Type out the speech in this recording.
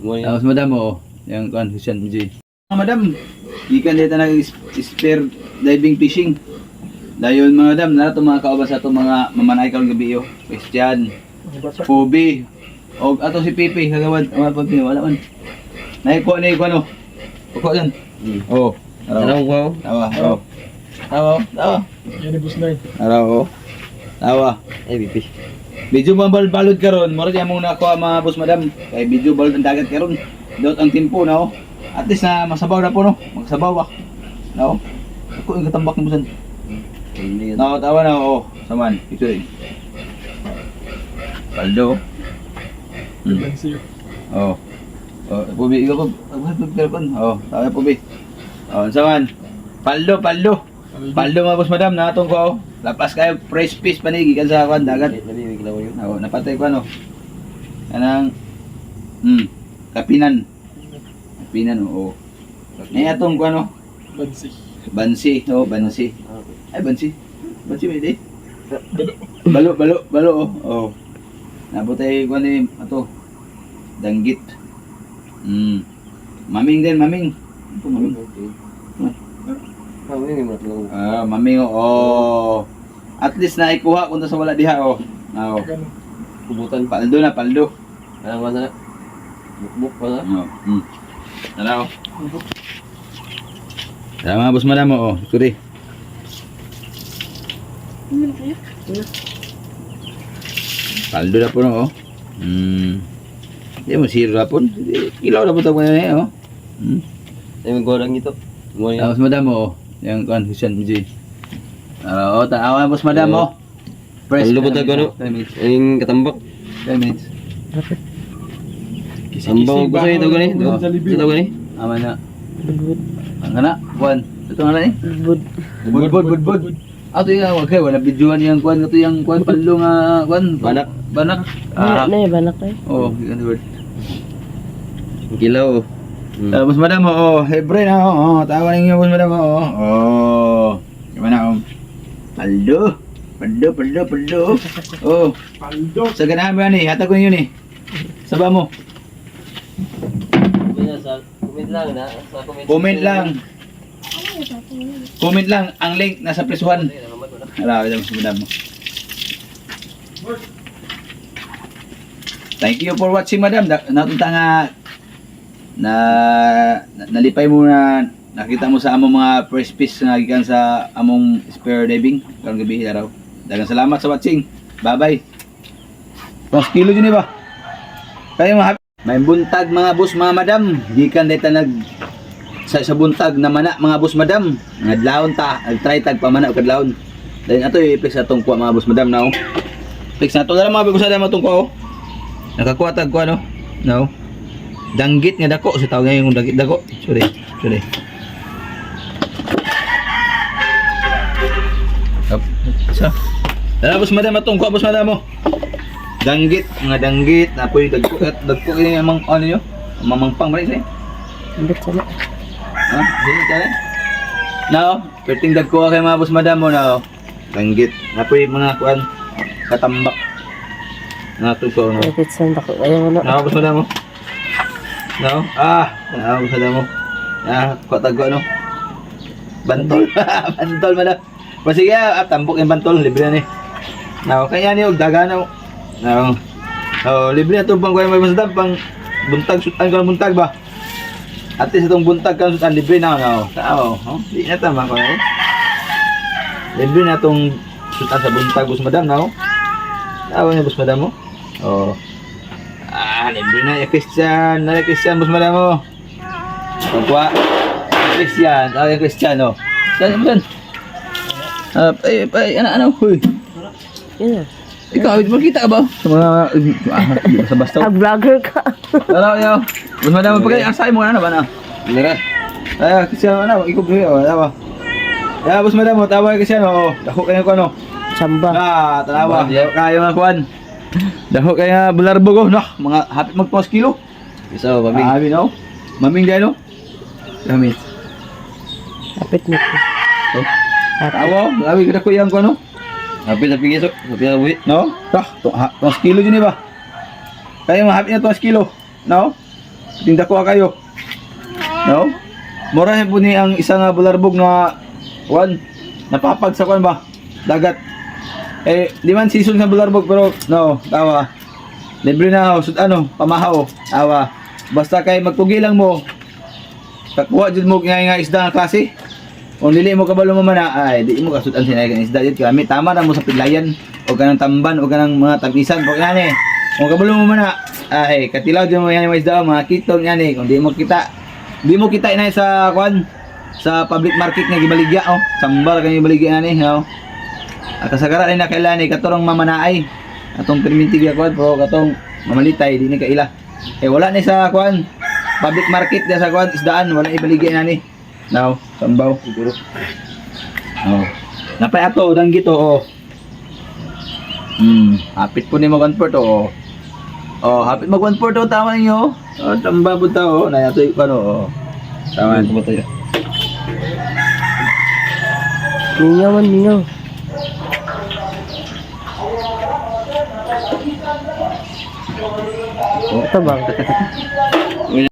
Tapos madam mo, yung kan Husan G. Madam, ikan dito nag-spear diving fishing. Dahil mga madam, na ito mga kaubas ato mga mamanay karong gabi yo. Christian, Pubi, o ato si Pipi, kagawad, wala man. Naikuha ni ano? Kukuha yan. Oo. Araw ko. Tawa. Yan ni Boss Nay. Araw. Tawa. Pipi. Medyo balod karon, mura di among nakuha mga boss madam. Kay medyo balod ang dagat karon. Dot ang tempo no. At least na masabaw na po no. Magsabaw ah. No. Ako yung katambak ni Busan. No, tawa na oo. Saman, ito eh. Paldo. Oh. Oh, Pubi, ikaw po. Oh, tawa Pubi. Oh, saman. Paldo. Paldo mga boss madam, natong ko. Lapas kayo fresh fish panigi kan sa kwan dagat. Oh, napatay ko ano. Kanang kapinan. Kapinan oo. Ay atong ko ano? Bansi. Oh, bansi. Ay bansi. Bansi may di. Balo oh. Oh. Nabutay ko ni ato. Danggit. Maming din, maming. Ito maming. Maming oh. At least naikuha kung sa wala diha oh. Oh. Kubutan. Paldo. Ano ba na? Bukbuk pa na? Oh. Ano? Tama boss madam oh. Sorry. Paldo na po no oh. Hindi mo zero na po. Ilaw na po ito ngayon eh oh. Ay magorang ito. Tapos madam oh. Yung kan Husan G. Oo, tanawa boss madam oh. Fresh. Paldo po tayo ano? Yung katambak. 10 minutes. Sambaw ko sa ito gani. Ito gani. Ama na. Ang kana, kuan. Ito nga na eh. Bud. Ato yung wag kayo, wala videoan yung kuan ito yung kuan paldo nga kuan. Banak. Banak eh. Oh, yung word. Kilaw. Boss madam oh, Hebre na oh. Tawa ninyo boss madam oh. Oh. Gimana om? Paldo. Oh. Paldo. Sa ganahan mo yan eh, hatag ko yun eh. Saba mo. Comment lang. Comment lang, ang link nasa presuhan. Hala, ito mas madam mo. Thank you for watching madam. Natunta nga nalipay mo na nakita mo sa among mga first fish na gikan sa among spear diving karong gabi araw. Daghang salamat sa watching. Bye-bye. 2 kilo din ba? Kayo may buntag mga boss mga madam. Gikan dayta nag sa buntag na mana mga boss madam. Ngadlawon ta, try tag pamana og kadlawon. Then ato i-fix atong kuha mga boss madam now. Fix na to na mga bigusa na atong kuha. Nakakuha tag kuha no. No. Danggit nga dako sa tawag ngayong danggit dako. Sorry. Up. Sa. Dala boss madam atong kuha boss madam mo. Danggit, mga danggit na po yung dagko yung amang ano nyo? Mamangpang ba rin sa'yo? Ambit sana. Ha? Hindi ka now, perting dagko kay mga boss madam mo now. Danggit, na po yung mga kuan katambak. Na ito ko no. Ambit sana dako. Ayaw na. Na boss madam mo. No? Na boss madam mo. Na tagko ano? Bantol. Bantol madam. Sige, tambok yung bantol, libre na ni. Now, kaya niyo daga na. No. Oh, libre na ito pang kuya may masdam pang buntag sutan ka buntag ba? At least itong buntag ka sutan libre na no. Tao, oh. Di na tama ko eh. Libre na itong sutan sa buntag boss madam no. Tao niya boss madam mo. Oh. Libre na yung Christian boss madam mo. Pagwa Christian, tao yung Christian oh. Saan yan? Ano, huy. Yan. Ikaw, makita ka ba? Sa mga, basta-basta. Vlogger ka. Tara, yaw. Mas madami pa kayo, asay mo na ba na? Nara. Ay, kasi ano, ikaw ba? Tawa. Ya, bos madam, tawa kasi ano, dako kayo ko ano. Samba. Tanawa. Kayo nga kuan. Dako kaya bularbo ko, nah, mga hapit mag 2 kilo. Isa ba maming? Abi no. Maming dai no. Gamit. Kapit nito. Oh. Tawa, lawi kada ko yang ko ano. Hapit sa pigiso, hapit na buhi. No? 2 kilo din ba? Kaya mahapit na 2 kilo. No? Tinda ko kayo. No? Mura po ni ang isang bularbog na one napapag sa kwan ba? Dagat. Eh, di man season sa bularbog pero no, tawa. Libre na ako, pamahaw. Tawa. Basta kay magtugi lang mo. Kakuha jud mo nga isda nga klase. Kung dili mo kabalo mo man ay di mo kasudan sinay kan isda jud kami tama na mo sa pidlayan o kanang tamban o kanang mga tamisan pag ani. Kung kabalo mo man ay katilaw jud mo yan mga isda mga kitong yani kung di mo kita inay sa kwan sa public market nga gibaligya oh. Sambal kang gibaligya ani no. At kasagara rin na kailan ni katurong mamanaay. Atong perminti ga kwan pero katong mamalitay di ni kaila. Eh wala ni sa kwan public market dia sa kwan isdaan wala ibaligya nani. Now, sambaw siguro. Oh. Napay ato danggi to oh. Hapit po ni mag 1/4 oh. Oh, hapit mag 1/4 oh tama ninyo. Oh, tamba po ta oh. Na ato ano oh. Tama po tayo. Ninyo man, ninyo. Ito ba?